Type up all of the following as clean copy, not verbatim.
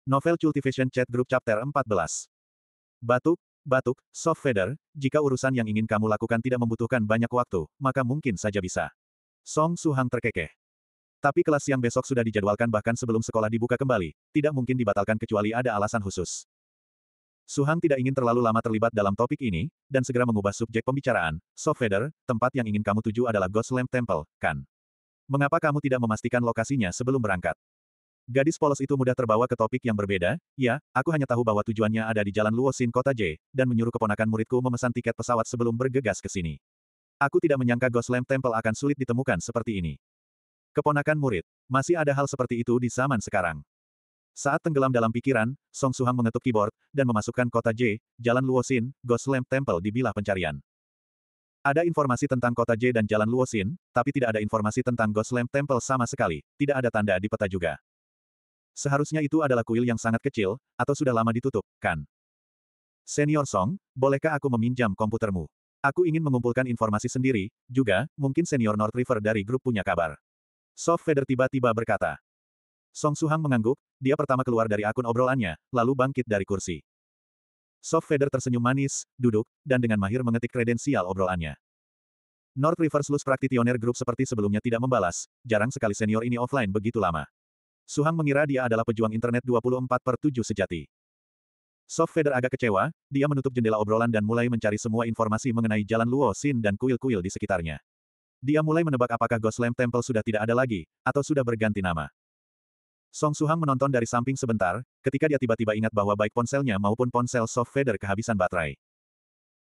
Novel Cultivation Chat Group Chapter 14. Batuk, Soft Feather, jika urusan yang ingin kamu lakukan tidak membutuhkan banyak waktu, maka mungkin saja bisa. Song Suhang terkekeh. Tapi kelas siang besok sudah dijadwalkan bahkan sebelum sekolah dibuka kembali, tidak mungkin dibatalkan kecuali ada alasan khusus. Suhang tidak ingin terlalu lama terlibat dalam topik ini, dan segera mengubah subjek pembicaraan. Soft Feather, tempat yang ingin kamu tuju adalah Ghost Lamp Temple, kan? Mengapa kamu tidak memastikan lokasinya sebelum berangkat? Gadis polos itu mudah terbawa ke topik yang berbeda. Ya, aku hanya tahu bahwa tujuannya ada di Jalan Luoxin Kota J, dan menyuruh keponakan muridku memesan tiket pesawat sebelum bergegas ke sini. Aku tidak menyangka Ghost Lamp Temple akan sulit ditemukan seperti ini. Keponakan murid. Masih ada hal seperti itu di zaman sekarang. Saat tenggelam dalam pikiran, Song Suhang mengetuk keyboard, dan memasukkan Kota J, Jalan Luoxin, Ghost Lamp Temple di bilah pencarian. Ada informasi tentang Kota J dan Jalan Luoxin, tapi tidak ada informasi tentang Ghost Lamp Temple sama sekali, tidak ada tanda di peta juga. Seharusnya itu adalah kuil yang sangat kecil, atau sudah lama ditutup, kan? Senior Song, bolehkah aku meminjam komputermu? Aku ingin mengumpulkan informasi sendiri, juga, mungkin Senior North River dari grup punya kabar. Soft Feather tiba-tiba berkata. Song Suhang mengangguk, dia pertama keluar dari akun obrolannya, lalu bangkit dari kursi. Soft Feather tersenyum manis, duduk, dan dengan mahir mengetik kredensial obrolannya. North River Slush Practitioner Group seperti sebelumnya tidak membalas, jarang sekali senior ini offline begitu lama. Suhang mengira dia adalah pejuang internet 24/7 sejati. Soft Feather agak kecewa, dia menutup jendela obrolan dan mulai mencari semua informasi mengenai Jalan Luoxin dan kuil-kuil di sekitarnya. Dia mulai menebak apakah Ghost Lamp Temple sudah tidak ada lagi, atau sudah berganti nama. Song Suhang menonton dari samping sebentar, ketika dia tiba-tiba ingat bahwa baik ponselnya maupun ponsel Soft Feather kehabisan baterai.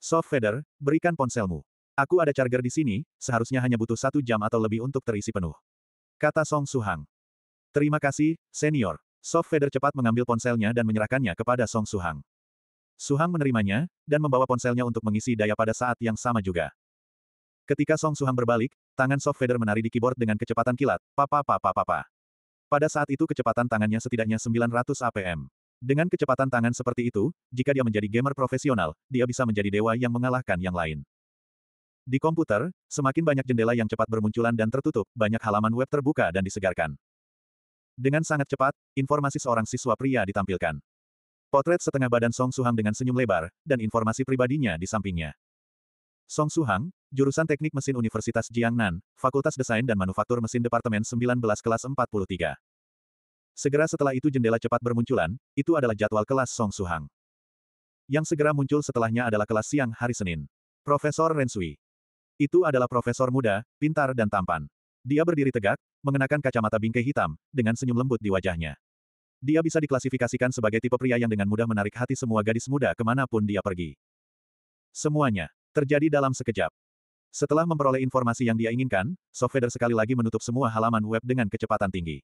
Soft Feather, berikan ponselmu. Aku ada charger di sini, seharusnya hanya butuh 1 jam atau lebih untuk terisi penuh. Kata Song Suhang. Terima kasih, senior. Soft Feather cepat mengambil ponselnya dan menyerahkannya kepada Song Suhang. Suhang menerimanya, dan membawa ponselnya untuk mengisi daya pada saat yang sama juga. Ketika Song Suhang berbalik, tangan Soft Feather menari di keyboard dengan kecepatan kilat, papa. Pada saat itu kecepatan tangannya setidaknya 900 APM. Dengan kecepatan tangan seperti itu, jika dia menjadi gamer profesional, dia bisa menjadi dewa yang mengalahkan yang lain. Di komputer, semakin banyak jendela yang cepat bermunculan dan tertutup, banyak halaman web terbuka dan disegarkan. Dengan sangat cepat, informasi seorang siswa pria ditampilkan. Potret setengah badan Song Suhang dengan senyum lebar, dan informasi pribadinya di sampingnya. Song Suhang, jurusan Teknik Mesin Universitas Jiangnan, Fakultas Desain dan Manufaktur Mesin Departemen 19 kelas 43. Segera setelah itu jendela cepat bermunculan, itu adalah jadwal kelas Song Suhang. Yang segera muncul setelahnya adalah kelas siang hari Senin. Profesor Ren Sui. Itu adalah profesor muda, pintar dan tampan. Dia berdiri tegak, mengenakan kacamata bingkai hitam, dengan senyum lembut di wajahnya. Dia bisa diklasifikasikan sebagai tipe pria yang dengan mudah menarik hati semua gadis muda kemanapun dia pergi. Semuanya terjadi dalam sekejap. Setelah memperoleh informasi yang dia inginkan, Soft Feather sekali lagi menutup semua halaman web dengan kecepatan tinggi.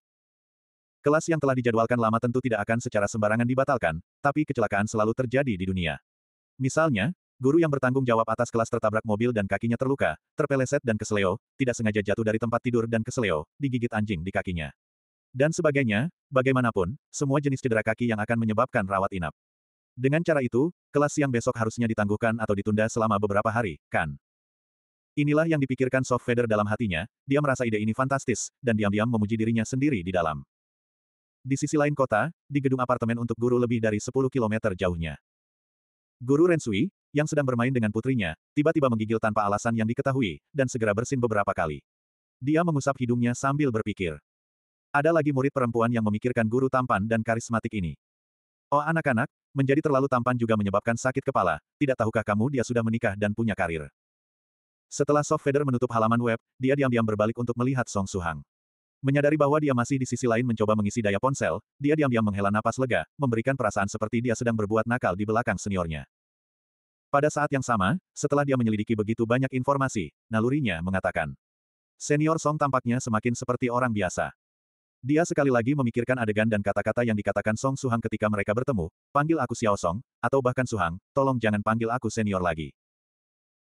Kelas yang telah dijadwalkan lama tentu tidak akan secara sembarangan dibatalkan, tapi kecelakaan selalu terjadi di dunia. Misalnya, guru yang bertanggung jawab atas kelas tertabrak mobil dan kakinya terluka, terpeleset dan keseleo, tidak sengaja jatuh dari tempat tidur dan keseleo, digigit anjing di kakinya. Dan sebagainya, bagaimanapun, semua jenis cedera kaki yang akan menyebabkan rawat inap. Dengan cara itu, kelas siang besok harusnya ditangguhkan atau ditunda selama beberapa hari, kan? Inilah yang dipikirkan Soft Feather dalam hatinya, dia merasa ide ini fantastis, dan diam-diam memuji dirinya sendiri di dalam. Di sisi lain kota, di gedung apartemen untuk guru lebih dari 10 km jauhnya. Guru Ren Sui, yang sedang bermain dengan putrinya, tiba-tiba menggigil tanpa alasan yang diketahui, dan segera bersin beberapa kali. Dia mengusap hidungnya sambil berpikir. Ada lagi murid perempuan yang memikirkan guru tampan dan karismatik ini. Oh anak-anak, menjadi terlalu tampan juga menyebabkan sakit kepala, tidak tahukah kamu dia sudah menikah dan punya karir. Setelah Soft Feather menutup halaman web, dia diam-diam berbalik untuk melihat Song Suhang. Menyadari bahwa dia masih di sisi lain mencoba mengisi daya ponsel, dia diam-diam menghela napas lega, memberikan perasaan seperti dia sedang berbuat nakal di belakang seniornya. Pada saat yang sama, setelah dia menyelidiki begitu banyak informasi, nalurinya mengatakan. Senior Song tampaknya semakin seperti orang biasa. Dia sekali lagi memikirkan adegan dan kata-kata yang dikatakan Song Suhang ketika mereka bertemu, panggil aku Xiao Song, atau bahkan Suhang, tolong jangan panggil aku senior lagi.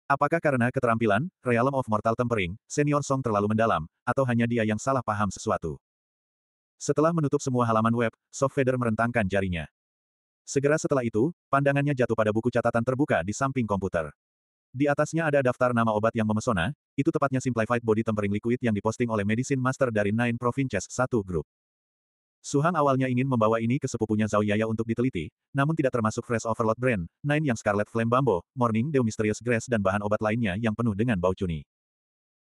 Apakah karena keterampilan, Realm of Mortal Tempering, senior Song terlalu mendalam, atau hanya dia yang salah paham sesuatu? Setelah menutup semua halaman web, Soft Feather merentangkan jarinya. Segera setelah itu, pandangannya jatuh pada buku catatan terbuka di samping komputer. Di atasnya ada daftar nama obat yang memesona, itu tepatnya Simplified Body Tempering Liquid yang diposting oleh Medicine Master dari Nine Provinces 1 Group. Su Hang awalnya ingin membawa ini ke sepupunya Zhao Yaya untuk diteliti, namun tidak termasuk Fresh Overload Brand, Nine yang Scarlet Flame Bambo, Morning Dew Mysterious Grass dan bahan obat lainnya yang penuh dengan bau cuni.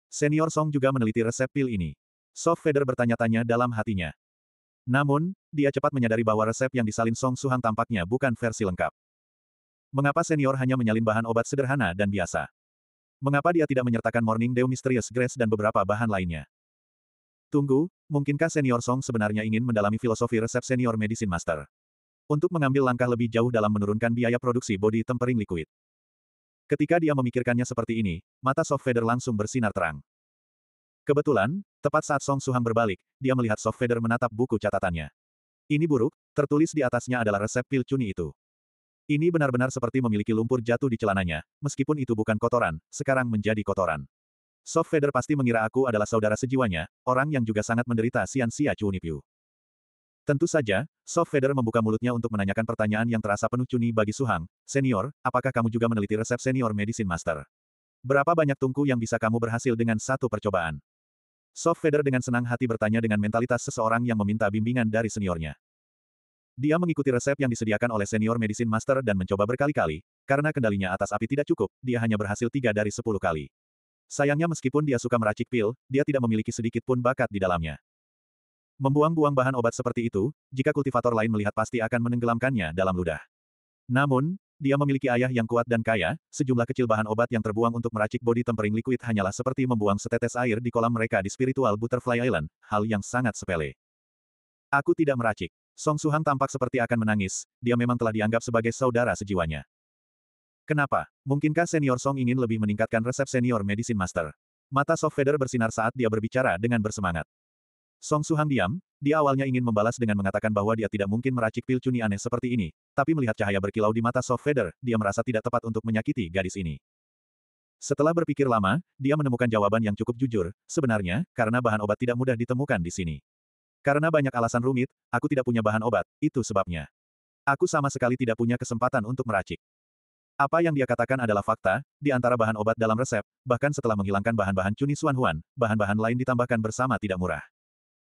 Senior Song juga meneliti resep pil ini. Soft Feather bertanya-tanya dalam hatinya. Namun, dia cepat menyadari bahwa resep yang disalin Song Su Hang tampaknya bukan versi lengkap. Mengapa senior hanya menyalin bahan obat sederhana dan biasa? Mengapa dia tidak menyertakan Morning Dew Mysterious Grass dan beberapa bahan lainnya? Tunggu, mungkinkah senior Song sebenarnya ingin mendalami filosofi resep senior Medicine Master? Untuk mengambil langkah lebih jauh dalam menurunkan biaya produksi body tempering liquid. Ketika dia memikirkannya seperti ini, mata Soft Feather langsung bersinar terang. Kebetulan, tepat saat Song Su Hang berbalik, dia melihat Soft Feather menatap buku catatannya. Ini buruk, tertulis di atasnya adalah resep pil cuni itu. Ini benar-benar seperti memiliki lumpur jatuh di celananya, meskipun itu bukan kotoran, sekarang menjadi kotoran. Soft Feather pasti mengira aku adalah saudara sejiwanya, orang yang juga sangat menderita Xianxia Chunipiu. Tentu saja, Soft Feather membuka mulutnya untuk menanyakan pertanyaan yang terasa penuh cuni bagi Su Hang. Senior, apakah kamu juga meneliti resep senior Medicine Master? Berapa banyak tungku yang bisa kamu berhasil dengan satu percobaan? Soft Feather dengan senang hati bertanya dengan mentalitas seseorang yang meminta bimbingan dari seniornya. Dia mengikuti resep yang disediakan oleh senior Medicine Master dan mencoba berkali-kali, karena kendalinya atas api tidak cukup, dia hanya berhasil 3 dari 10 kali. Sayangnya meskipun dia suka meracik pil, dia tidak memiliki sedikit pun bakat di dalamnya. Membuang-buang bahan obat seperti itu, jika kultivator lain melihat pasti akan menenggelamkannya dalam ludah. Namun, dia memiliki ayah yang kuat dan kaya, sejumlah kecil bahan obat yang terbuang untuk meracik body tempering liquid hanyalah seperti membuang setetes air di kolam mereka di Spiritual Butterfly Island, hal yang sangat sepele. Aku tidak meracik. Song Su Hang tampak seperti akan menangis, dia memang telah dianggap sebagai saudara sejiwanya. Kenapa? Mungkinkah senior Song ingin lebih meningkatkan resep senior Medicine Master? Mata Soft Feather bersinar saat dia berbicara dengan bersemangat. Song Su Hang diam, dia awalnya ingin membalas dengan mengatakan bahwa dia tidak mungkin meracik pil cuni aneh seperti ini, tapi melihat cahaya berkilau di mata Soft Feather, dia merasa tidak tepat untuk menyakiti gadis ini. Setelah berpikir lama, dia menemukan jawaban yang cukup jujur, sebenarnya, karena bahan obat tidak mudah ditemukan di sini. Karena banyak alasan rumit, aku tidak punya bahan obat, itu sebabnya. Aku sama sekali tidak punya kesempatan untuk meracik. Apa yang dia katakan adalah fakta, di antara bahan obat dalam resep, bahkan setelah menghilangkan bahan-bahan cuni Xuan Huan, bahan-bahan lain ditambahkan bersama tidak murah.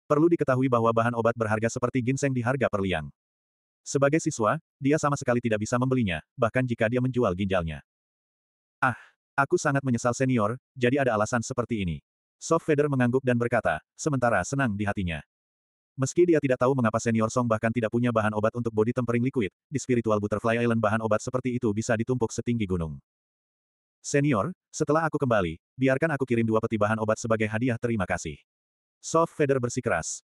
Perlu diketahui bahwa bahan obat berharga seperti ginseng di harga per liang. Sebagai siswa, dia sama sekali tidak bisa membelinya, bahkan jika dia menjual ginjalnya. Ah, aku sangat menyesal senior, jadi ada alasan seperti ini. Soft Feather mengangguk dan berkata, sementara senang di hatinya. Meski dia tidak tahu mengapa senior Song bahkan tidak punya bahan obat untuk body tempering liquid, di Spiritual Butterfly Island bahan obat seperti itu bisa ditumpuk setinggi gunung. Senior, setelah aku kembali, biarkan aku kirim 2 peti bahan obat sebagai hadiah terima kasih. Soft Feather bersikeras.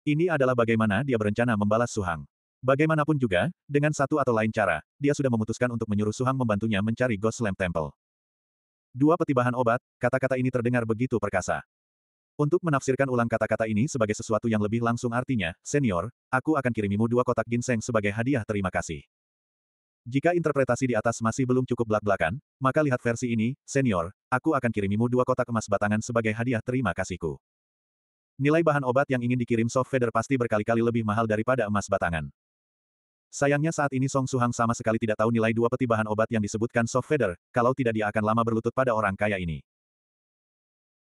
Ini adalah bagaimana dia berencana membalas Su Hang. Bagaimanapun juga, dengan satu atau lain cara, dia sudah memutuskan untuk menyuruh Su Hang membantunya mencari Ghost Lamp Temple. 2 peti bahan obat, kata-kata ini terdengar begitu perkasa. Untuk menafsirkan ulang kata-kata ini sebagai sesuatu yang lebih langsung artinya, senior, aku akan kirimimu 2 kotak ginseng sebagai hadiah terima kasih. Jika interpretasi di atas masih belum cukup belak-belakan, maka lihat versi ini, senior, aku akan kirimimu 2 kotak emas batangan sebagai hadiah terima kasihku. Nilai bahan obat yang ingin dikirim Soft Feather pasti berkali-kali lebih mahal daripada emas batangan. Sayangnya saat ini Song Su Hang sama sekali tidak tahu nilai 2 peti bahan obat yang disebutkan Soft Feather, kalau tidak dia akan lama berlutut pada orang kaya ini.